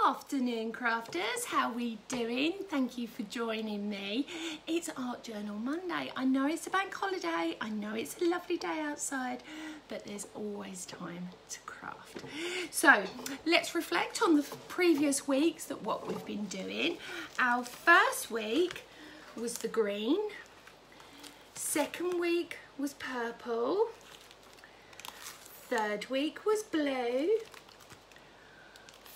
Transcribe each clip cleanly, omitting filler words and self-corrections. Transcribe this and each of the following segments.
Afternoon crafters, how we doing? Thank you for joining me. It's Art Journal Monday. I know it's a bank holiday, I know it's a lovely day outside, but there's always time to craft. So let's reflect on the previous weeks that what we've been doing. Our first week was the green, second week was purple, third week was blue,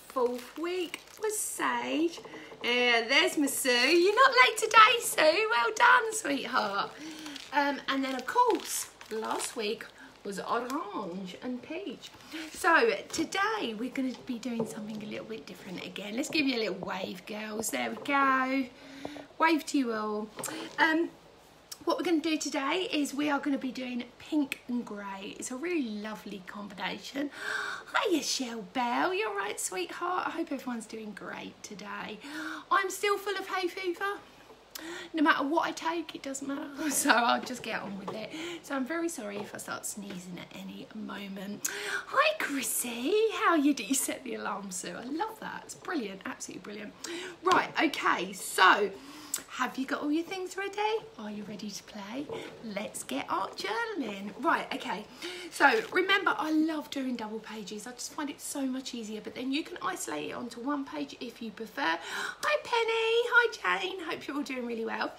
fourth week was sage. Yeah, there's my Sue. You're not late today, Sue. Well done, sweetheart. And then, of course, last week was orange and peach. So today we're going to be doing something a little bit different again. Let's give you a little wave, girls. There we go. Wave to you all. What we're going to do today is we are going to be doing pink and grey. It's a really lovely combination. Hiya, Shell Bell. You're right, sweetheart. I hope everyone's doing great today. I'm still full of hay fever. No matter what I take, it doesn't matter. So I'll just get on with it. So I'm very sorry if I start sneezing at any moment. Hi, Chrissy. How are you? You set the alarm, Sue. I love that. It's brilliant. Absolutely brilliant. Right, okay. So have you got all your things ready? Are you ready to play? Let's get art journaling. Right, okay. So remember, I love doing double pages. I just find it so much easier, but then you can isolate it onto one page if you prefer. Hi, Penny. Hi, Jane. Hope you're all doing really well.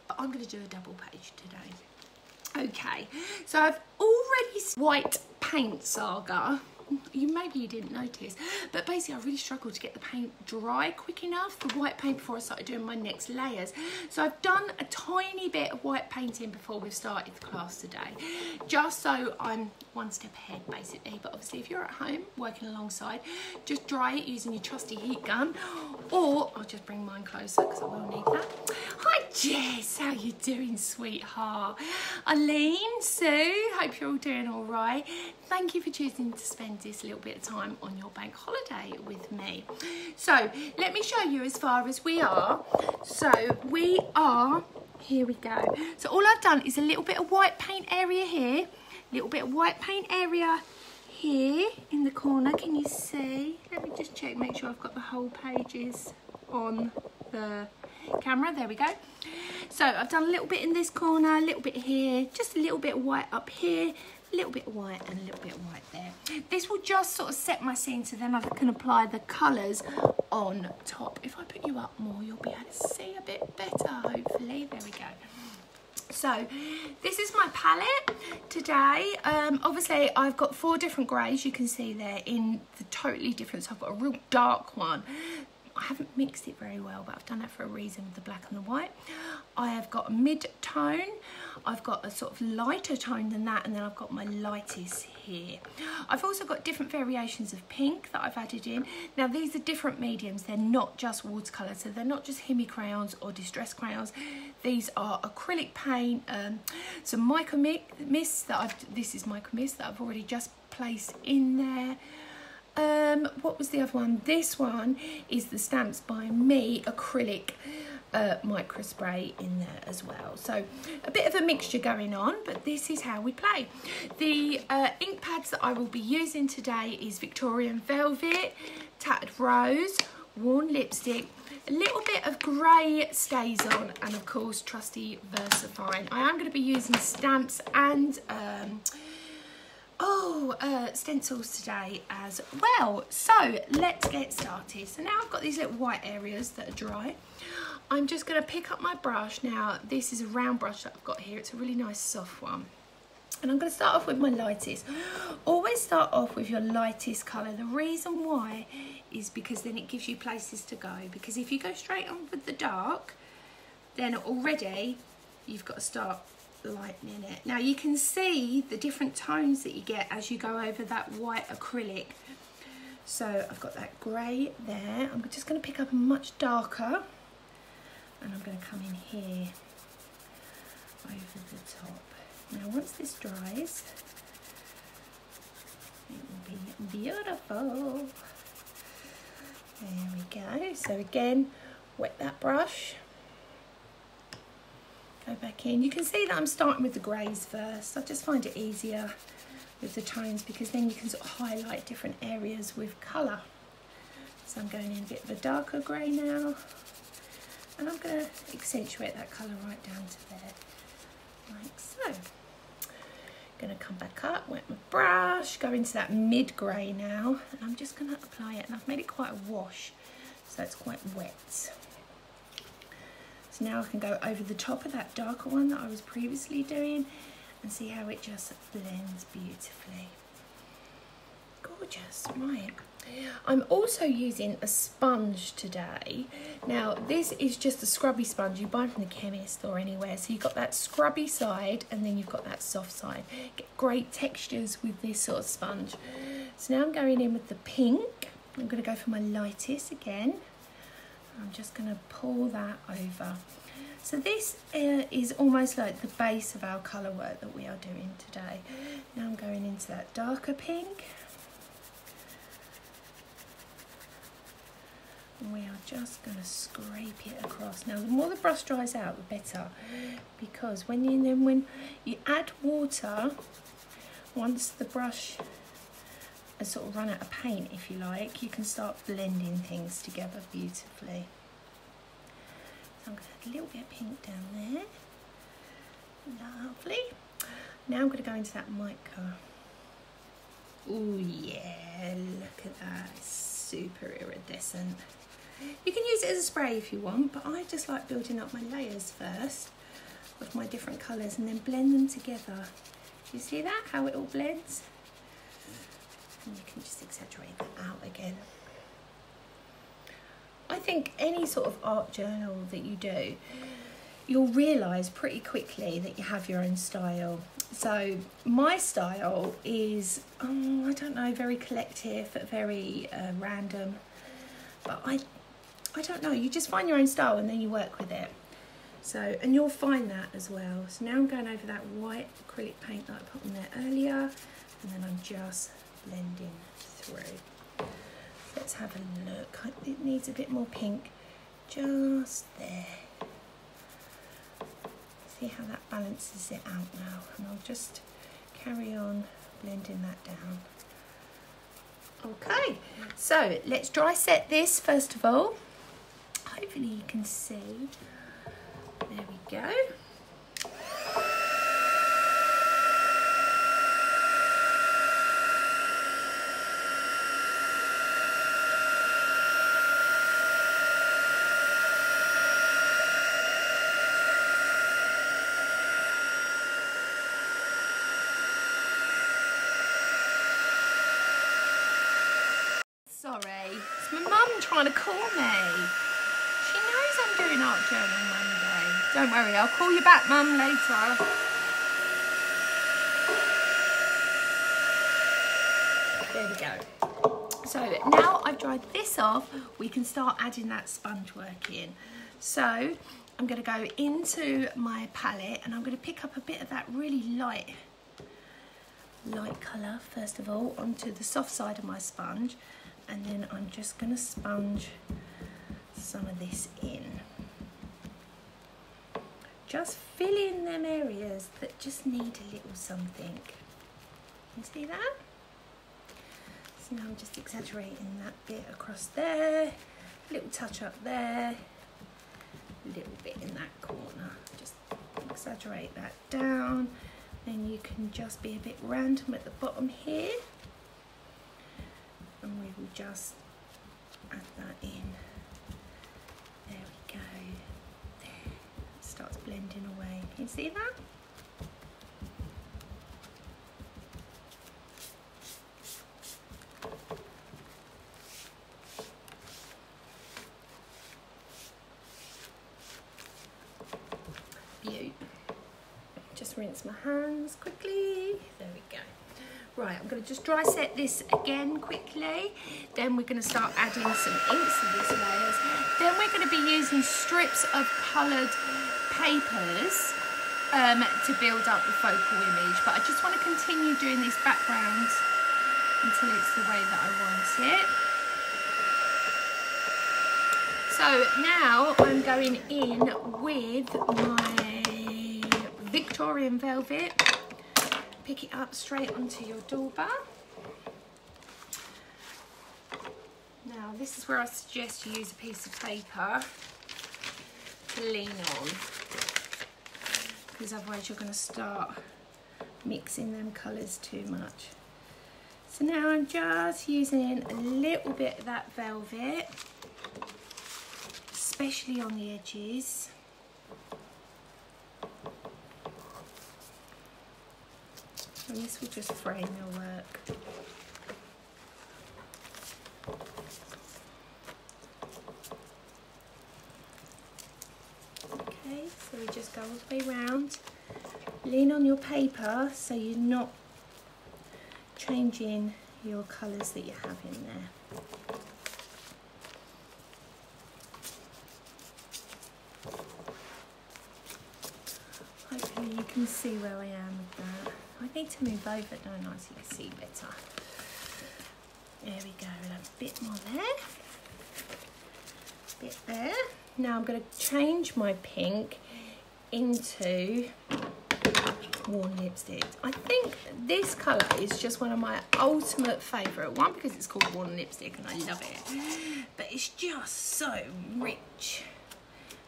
But I'm going to do a double page today. Okay, so I've already white paint saga. Maybe you didn't notice, but basically I really struggled to get the paint dry quick enough, the white paint, before I started doing my next layers. So I've done a tiny bit of white painting before we've started the class today, just so I'm one step ahead basically. But obviously if you're at home working alongside, just dry it using your trusty heat gun, or I'll just bring mine closer because I will need that. Hi Jess, how you doing, sweetheart? Eileen, Sue, hope you're all doing all right. Thank you for choosing to spend this little bit of time on your bank holiday with me. So let me show you as far as we are. So we are, here we go. So all I've done is a little bit of white paint area here, a little bit of white paint area here in the corner. Can you see? Let me just check, make sure I've got the whole pages on the camera. There we go. So I've done a little bit in this corner, a little bit here, just a little bit of white up here, a little bit of white and a little bit of white there. This will just sort of set my scene, so then I can apply the colours on top. If I put you up more, you'll be able to see a bit better, hopefully. There we go. So this is my palette today. Obviously I've got 4 different greys, you can see there, in the totally different. So I've got a real dark one. I haven't mixed it very well, but I've done that for a reason with the black and the white. I have got a mid-tone, I've got a sort of lighter tone than that, and then I've got my lightest here. I've also got different variations of pink that I've added in. Now these are different mediums, they're not just watercolour, so they're not just Himi crayons or distress crayons. These are acrylic paint, some Micro Mist that this is Micro Mist that I've already just placed in there. What was the other one? This one is the Stamps by Me acrylic micro spray in there as well. So a bit of a mixture going on, but this is how we play. The ink pads that I will be using today is Victorian Velvet, Tattered Rose, Worn Lipstick, a little bit of grey StazOn, and of course trusty VersaFine. I am going to be using stamps and stencils today as well. So let's get started. So now I've got these little white areas that are dry. I'm just going to pick up my brush. Now this is a round brush that I've got here. It's a really nice soft one. And I'm going to start off with my lightest. Always start off with your lightest colour. The reason why is because then it gives you places to go. Because if you go straight on with the dark, then already you've got to start lightening it. Now you can see the different tones that you get as you go over that white acrylic. So I've got that grey there. I'm just going to pick up a much darker, and I'm going to come in here over the top. Now once this dries, it will be beautiful. There we go. So again, wet that brush. Go back in. You can see that I'm starting with the greys first. I just find it easier with the tones because then you can sort of highlight different areas with colour. So I'm going in a bit of a darker grey now, and I'm going to accentuate that colour right down to there, like so. Going to come back up, wet my brush, go into that mid grey now, and I'm just going to apply it, and I've made it quite a wash, so it's quite wet. So now I can go over the top of that darker one that I was previously doing and see how it just blends beautifully. Gorgeous. Right, I'm also using a sponge today. Now this is just a scrubby sponge you buy from the chemist or anywhere, so you've got that scrubby side and then you've got that soft side. Get great textures with this sort of sponge. So now I'm going in with the pink. I'm going to go for my lightest again. I'm just going to pull that over. So this is almost like the base of our colour work that we are doing today. Now I'm going into that darker pink. And we are just going to scrape it across. Now the more the brush dries out, the better, because when you add water, once the brush has sort of run out of paint, if you like, you can start blending things together beautifully. So I'm going to add a little bit of pink down there. Lovely. Now I'm going to go into that mica. Oh yeah, look at that, it's super iridescent. You can use it as a spray if you want, but I just like building up my layers first with my different colours and then blend them together. You see that, how it all blends? And you can just exaggerate that out again. I think any sort of art journal that you do, you'll realise pretty quickly that you have your own style. So my style is, I don't know, very collective, very random, but I don't know, you just find your own style and then you work with it. So, and you'll find that as well. So now I'm going over that white acrylic paint that I put on there earlier, and then I'm just blending through. Let's have a look. It needs a bit more pink just there. See how that balances it out now, and I'll just carry on blending that down. Okay, so let's dry set this first of all. Hopefully you can see. There we go. Sorry, it's my mum trying to call me. She knows I'm doing Art Journal Monday. Don't worry, I'll call you back, Mum, later. There we go. So now I've dried this off, we can start adding that sponge work in. So I'm going to go into my palette and I'm going to pick up a bit of that really light colour first of all onto the soft side of my sponge, and then I'm just going to sponge some of this in. Just fill in them areas that just need a little something. You see that? So now I'm just exaggerating that bit across there, a little touch up there, a little bit in that corner. Just exaggerate that down. Then you can just be a bit random at the bottom here. And we will just add that in. There we go. There. It starts blending away. Can you see that? Beautiful. Just rinse my hands quickly. There we go. Right, I'm going to just dry set this again quickly. Then we're going to start adding some inks to these layers. Then we're going to be using strips of coloured papers to build up the focal image. But I just want to continue doing these backgrounds until it's the way that I want it. So now I'm going in with my Victorian Velvet. Pick it up straight onto your dauber. Now Now, this is where I suggest you use a piece of paper to lean on, because otherwise you're going to start mixing them colours too much. So now I'm just using a little bit of that velvet, especially on the edges. And this will just frame your work. Okay, so we just go all the way around. Lean on your paper so you're not changing your colours that you have in there. Hopefully you can see where I am with that. I need to move over, don't I, so you can see better. There we go, a bit more there. Bit there. Now I'm going to change my pink into Worn Lipstick. I think this colour is just one of my ultimate favourite. One, because it's called Worn Lipstick and I love it. But it's just so rich.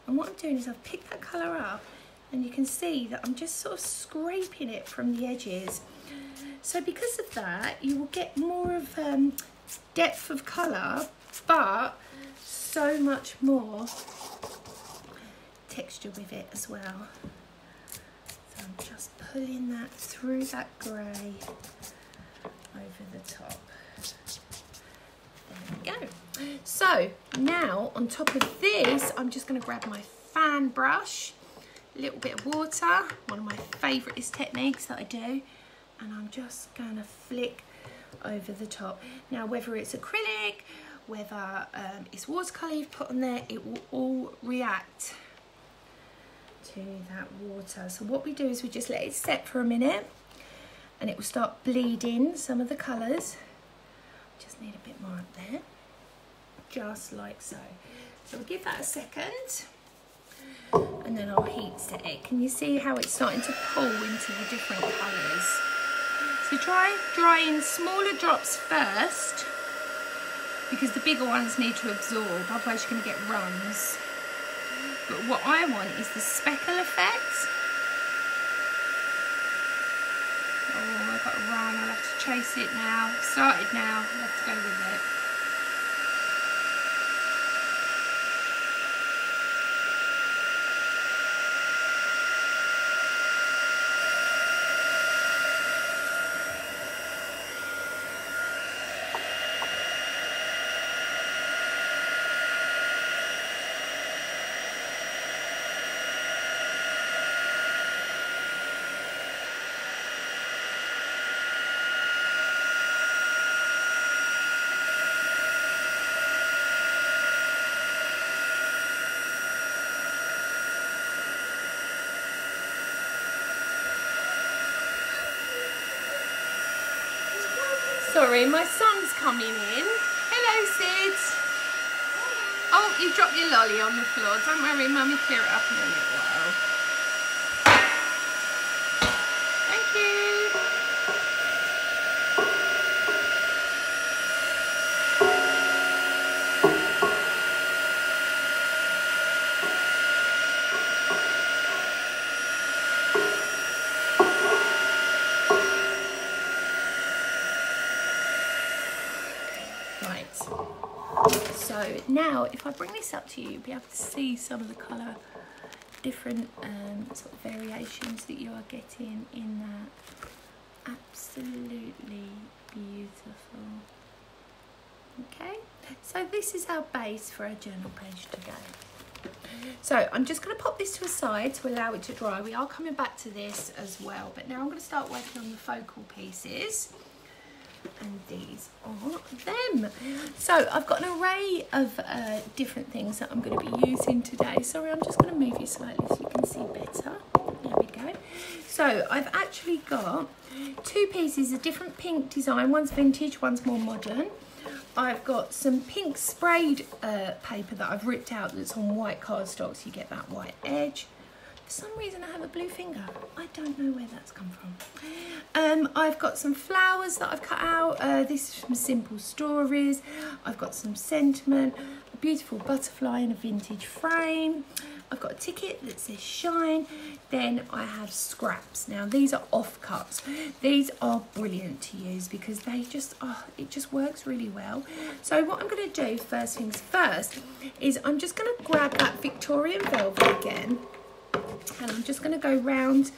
And what I'm doing is I've picked that colour up, and you can see that I'm just sort of scraping it from the edges. So because of that, you will get more of depth of colour, but so much more texture with it as well. So I'm just pulling that through that grey over the top. There we go. So now on top of this, I'm just going to grab my fan brush, a little bit of water, one of my favourite techniques that I do, and I'm just going to flick over the top. Now, whether it's acrylic, whether it's watercolour you've put on there, it will all react to that water. So what we do is we just let it set for a minute, and it will start bleeding some of the colours. Just need a bit more up there, just like so. So we'll give that a second, and then I'll heat set it. Can you see how it's starting to pull into the different colours? So try drying smaller drops first, because the bigger ones need to absorb, otherwise you're going to get runs. But what I want is the speckle effect. Oh, I've got a run, I'll have to chase it now. Started now, I'll have to go with it. Sorry, my son's coming in. Hello, Sid. Oh, you dropped your lolly on the floor. Don't worry, Mummy, clear it up in a little while. Thank you. So now if I bring this up to you, you'll be able to see some of the colour, different sort of variations that you are getting in that. Absolutely beautiful. Okay, so this is our base for our journal page to go. So I'm just going to pop this to a side to allow it to dry. We are coming back to this as well, but now I'm going to start working on the focal pieces. And these are them. So I've got an array of different things that I'm going to be using today. Sorry, I'm just going to move you slightly so you can see better. There we go. So I've actually got two pieces, a different pink design. One's vintage, one's more modern. I've got some pink sprayed paper that I've ripped out that's on white cardstock, so you get that white edge. For some reason I have a blue finger. I don't know where that's come from. I've got some flowers that I've cut out. This is from Simple Stories. I've got some sentiment, a beautiful butterfly in a vintage frame. I've got a ticket that says Shine. Then I have scraps. Now these are offcuts. These are brilliant to use because they just, it just works really well. So what I'm going to do, first things first, is I'm just going to grab that Victorian velvet again, and I'm just going to go round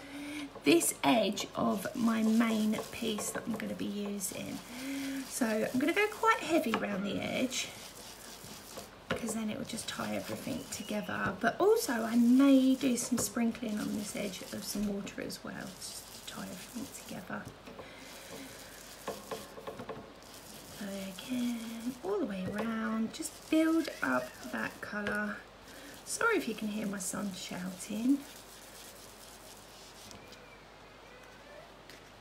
this edge of my main piece that I'm going to be using. So I'm going to go quite heavy around the edge, because then it will just tie everything together. But also I may do some sprinkling on this edge of some water as well, just to tie everything together. So again, all the way around, just build up that colour. Sorry if you can hear my son shouting.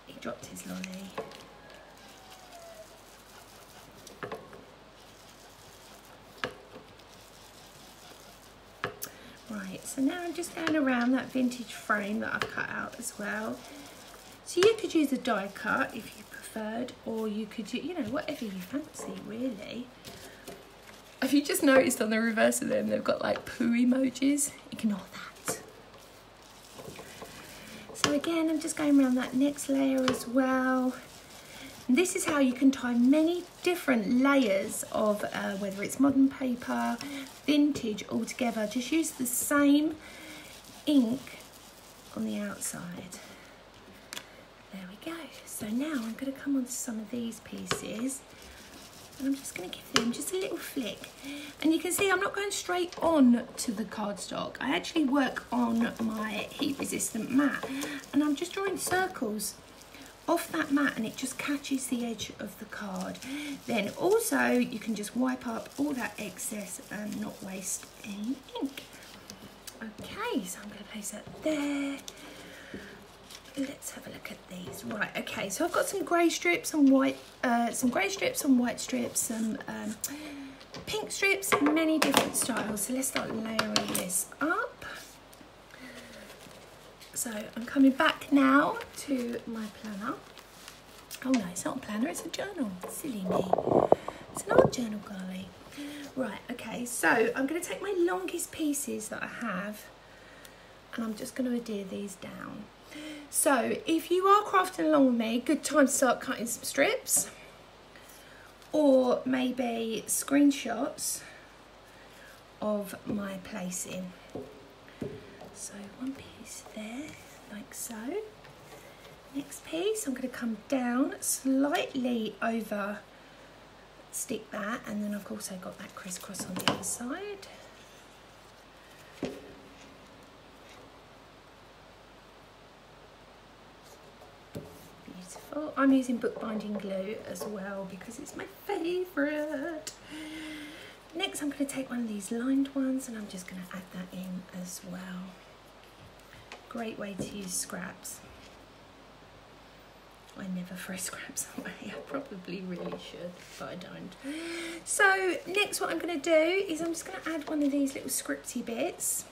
He dropped his lolly. Right, so now I'm just going around that vintage frame that I've cut out as well. So you could use a die cut if you preferred, or you could do, you know, whatever you fancy really. Have you just noticed on the reverse of them, they've got like poo emojis? Ignore that. So again, I'm just going around that next layer as well. And this is how you can tie many different layers of, whether it's modern paper, vintage, all together. Just use the same ink on the outside. There we go. So now I'm going to come on to some of these pieces, and I'm just going to give them just a little flick. And you can see I'm not going straight on to the cardstock. I actually work on my heat resistant mat, and I'm just drawing circles off that mat, and it just catches the edge of the card. Then also you can just wipe up all that excess and not waste any ink. Okay, so I'm going to place that there. Let's have a look at these. Right, okay, so I've got some grey strips and white, some grey strips, some white strips, some pink strips, many different styles. So let's start layering this up. So I'm coming back now to my planner. Oh no, it's not a planner, it's a journal. Silly me. It's an old journal, Carly. Right, okay, so I'm going to take my longest pieces that I have, and I'm just going to adhere these down. So if you are crafting along with me, good time to start cutting some strips, or maybe screenshots of my placing. So one piece there, like so. Next piece, I'm going to come down slightly over, stick that, and then I've also got that crisscross on the other side. Beautiful. I'm using bookbinding glue as well because it's my favourite. Next, I'm going to take one of these lined ones, and I'm just going to add that in as well. Great way to use scraps. I never throw scraps away. I probably really should, but I don't. So next what I'm going to do is I'm just going to add one of these little scripty bits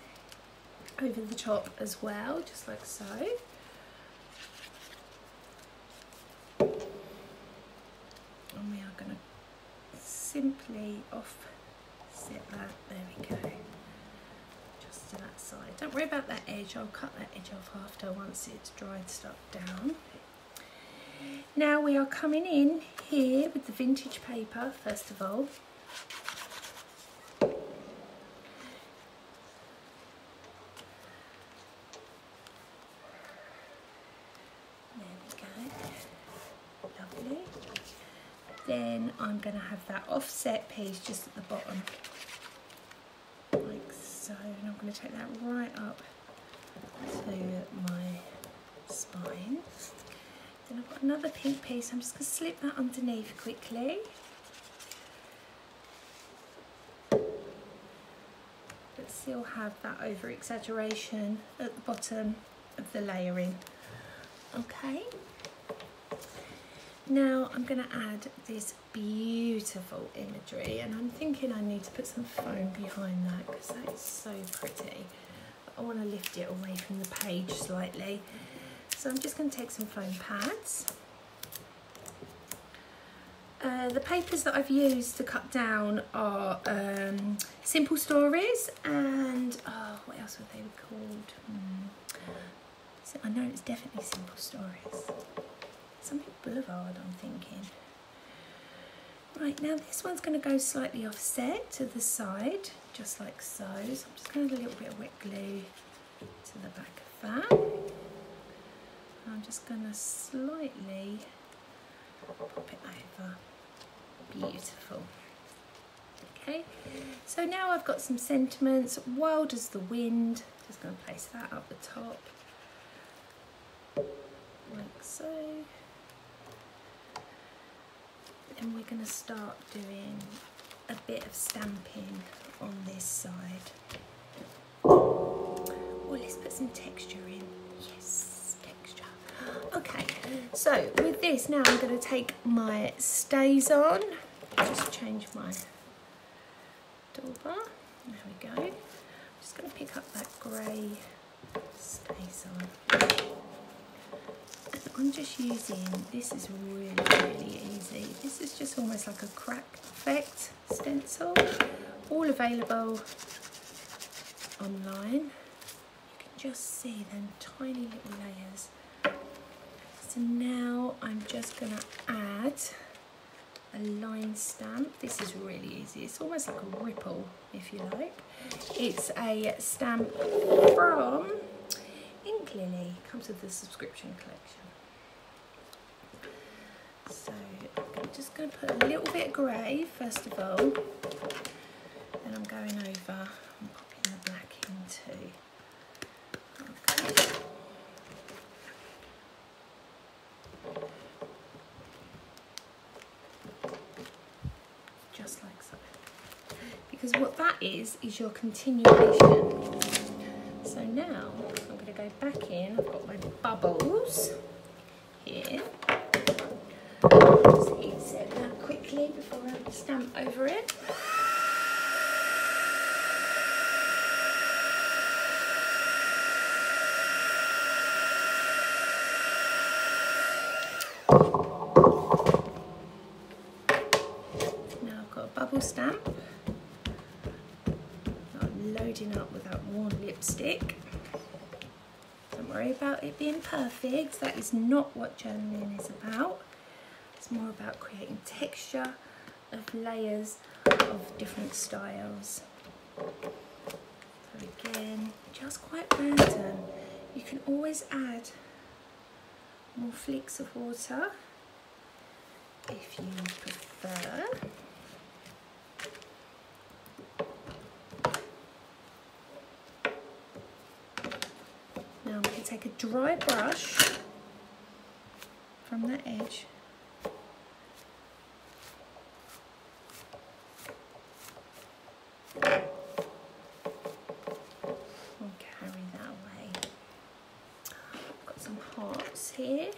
over the top as well, just like so. And we are going to simply offset that. There we go. Just to that side. Don't worry about that edge. I'll cut that edge off after, once it's dried stuff down. Now we are coming in here with the vintage paper, first of all. There we go. Lovely. Then I'm going to have that offset piece just at the bottom, like so. And I'm going to take that right up to my spine. Then I've got another pink piece. I'm just going to slip that underneath quickly. But still have that over exaggeration at the bottom of the layering. Okay. Now I'm going to add this beautiful imagery, and I'm thinking I need to put some foam behind that because that is so pretty. want to lift it away from the page slightly. So I'm just going to take some foam pads. The papers that I've used to cut down are Simple Stories and, what else were they called? So I know it's definitely Simple Stories. Something Boulevard, I'm thinking. Right, now this one's going to go slightly offset to the side, just like so. So I'm just going to add a little bit of wet glue to the back of that. I'm just going to slightly pop it over. Beautiful. Okay, so now I've got some sentiments. Wild as the Wind. Just going to place that up the top, like so. And we're going to start doing a bit of stamping on this side. Oh, let's put some texture in. Yes, texture. Okay, so with this now I'm going to take my StazOn. Just change my toolbar. There we go. I'm just going to pick up that grey StazOn. I'm just using, this is really easy. This is just almost like a crack effect stencil, all available online. You can just see them tiny little layers. So now I'm just going to add a line stamp. This is really easy. It's almost like a ripple, if you like. It's a stamp from Ink Lily. Comes with the subscription collection. So I'm just going to put a little bit of grey first of all, then I'm going over and popping the black in too. Okay. Just like so. Because what that is your continuation. So now I'm going to go back in. I've got my bubbles here. Just heat that quickly before I stamp over it. Now I've got a bubble stamp. I'm loading up with that worn lipstick. Don't worry about it being perfect. That is not what journaling is about. It's more about creating texture of layers of different styles. So again, just quite random. You can always add more flicks of water if you prefer. Now we can take a dry brush from that edge and carry that away. I've got some hearts here.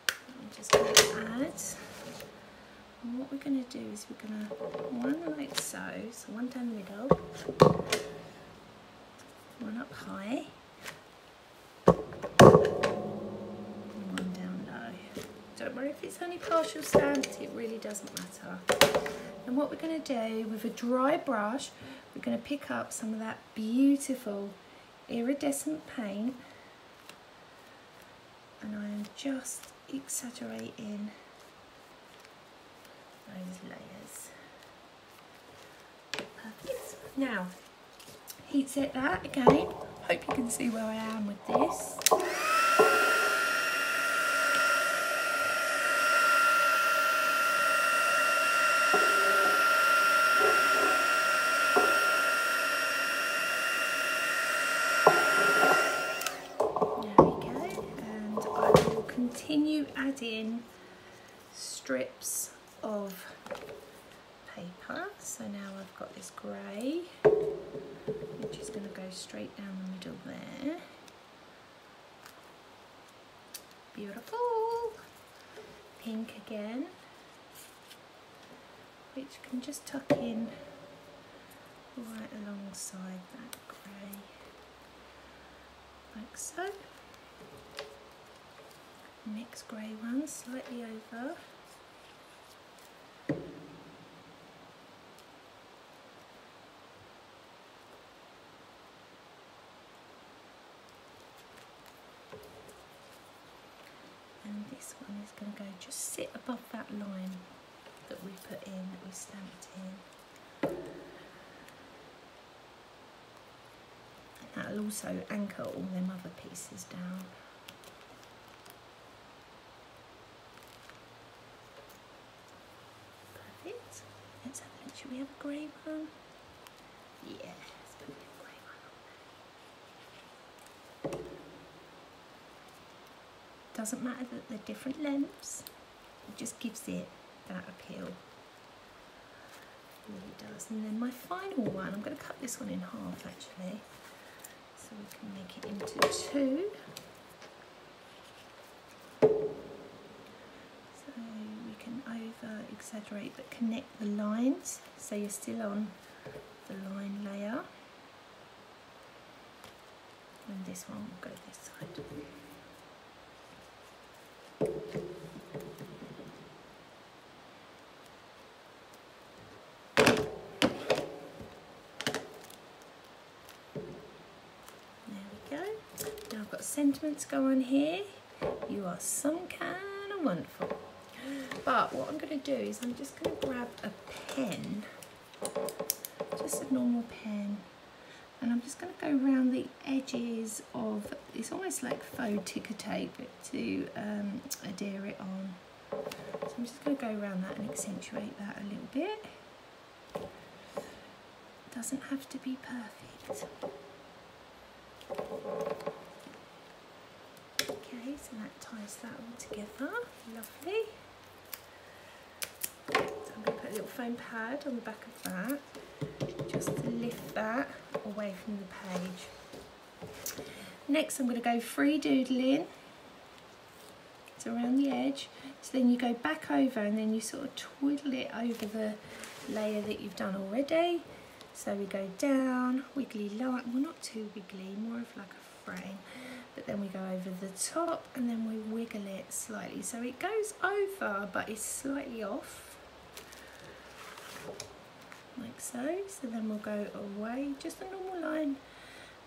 I'm just going to add. And what we're going to do is we're going to one like so, one down the middle, one up high, and one down low. Don't worry if it's only partial stamped, it really doesn't matter. And what we're going to do with a dry brush, we're going to pick up some of that beautiful iridescent paint, and I'm just exaggerating those layers. Perfect. Now, heat set that again. Hope you can see where I am with this. Continue adding strips of paper. So now I've got this grey, which is going to go straight down the middle there. Beautiful. Pink again, which can just tuck in right alongside that grey. grey, like so. Next grey one, slightly over. And this one is going to go just sit above that line that we put in, that we stamped in. And that'll also anchor all them other pieces down. Perfect. Let's have a look. Should we have a grey one? Yeah, let's put a grey one on. Doesn't matter that they're different lengths, it just gives it that appeal. It really does. And then my final one, I'm going to cut this one in half actually, so we can make it into two. So we can over exaggerate but connect the lines, so you're still on the line layer. And this one will go this side. Sentiments go on here. You are some kind of wonderful. But what I'm going to do is I'm just going to grab a pen, just a normal pen, and I'm just going to go around the edges of, it's almost like faux ticker tape to adhere it on. So I'm just going to go around that and accentuate that a little bit. It doesn't have to be perfect. Okay, so that ties that all together, lovely. So I'm going to put a little foam pad on the back of that, just to lift that away from the page. Next I'm going to go free doodling, so around the edge, so then you go back over and then you sort of twiddle it over the layer that you've done already. So we go down, wiggly line, well not too wiggly, more of like a frame. But then we go over the top and then we wiggle it slightly. So it goes over, but it's slightly off. Like so. So then we'll go away, just a normal line.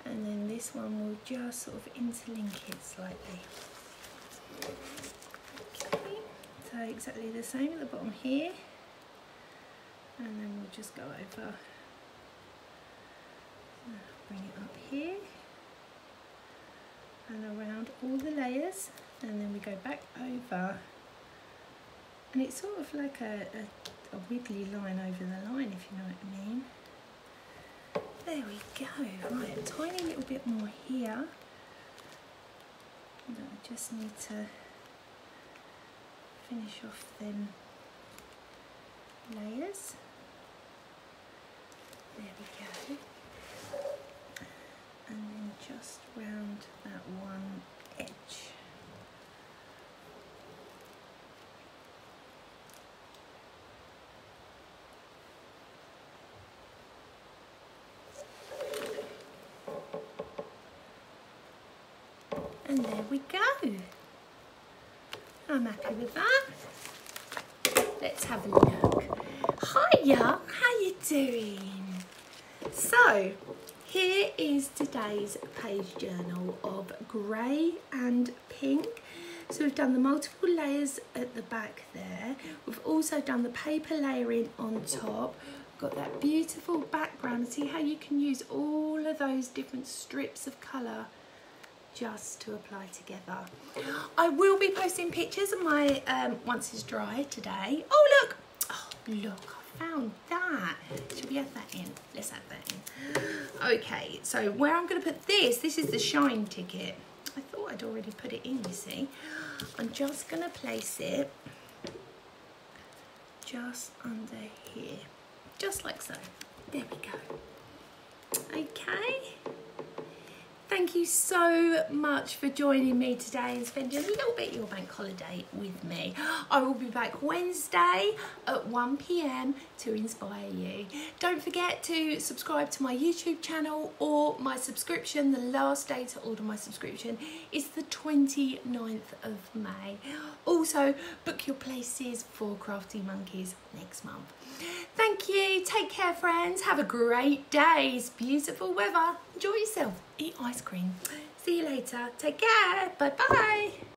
And then this one will just sort of interlink it slightly. Okay. So exactly the same at the bottom here. And then we'll just go over. Bring it up here. And around all the layers, and then we go back over, and it's sort of like a wiggly line over the line, if you know what I mean. There we go. Right, a tiny little bit more here. And I just need to finish off them layers. There we go. And then just round that one edge. And there we go. I'm happy with that. Let's have a look. Hiya, how you doing? So, here is today's page journal of grey and pink. So we've done the multiple layers at the back there. We've also done the paper layering on top. Got that beautiful background. See how you can use all of those different strips of colour just to apply together. I will be posting pictures of my once it's dry today. Oh look! Oh look! Found that. Should we add that in? Let's add that in. Okay, so where I'm going to put this is the shine ticket. I thought I'd already put it in, you see. I'm just going to place it just under here. Just like so. There we go. Okay. thank you so much for joining me today and spending a little bit of your bank holiday with me. I will be back Wednesday at 1 p.m. to inspire you. Don't forget to subscribe to my YouTube channel or my subscription. The last day to order my subscription is the 29th of May. Also, book your places for Crafty Monkeys next month. Thank you. Take care, friends. Have a great day. It's beautiful weather. Enjoy yourself. Eat ice cream. See you later. Take care. Bye-bye.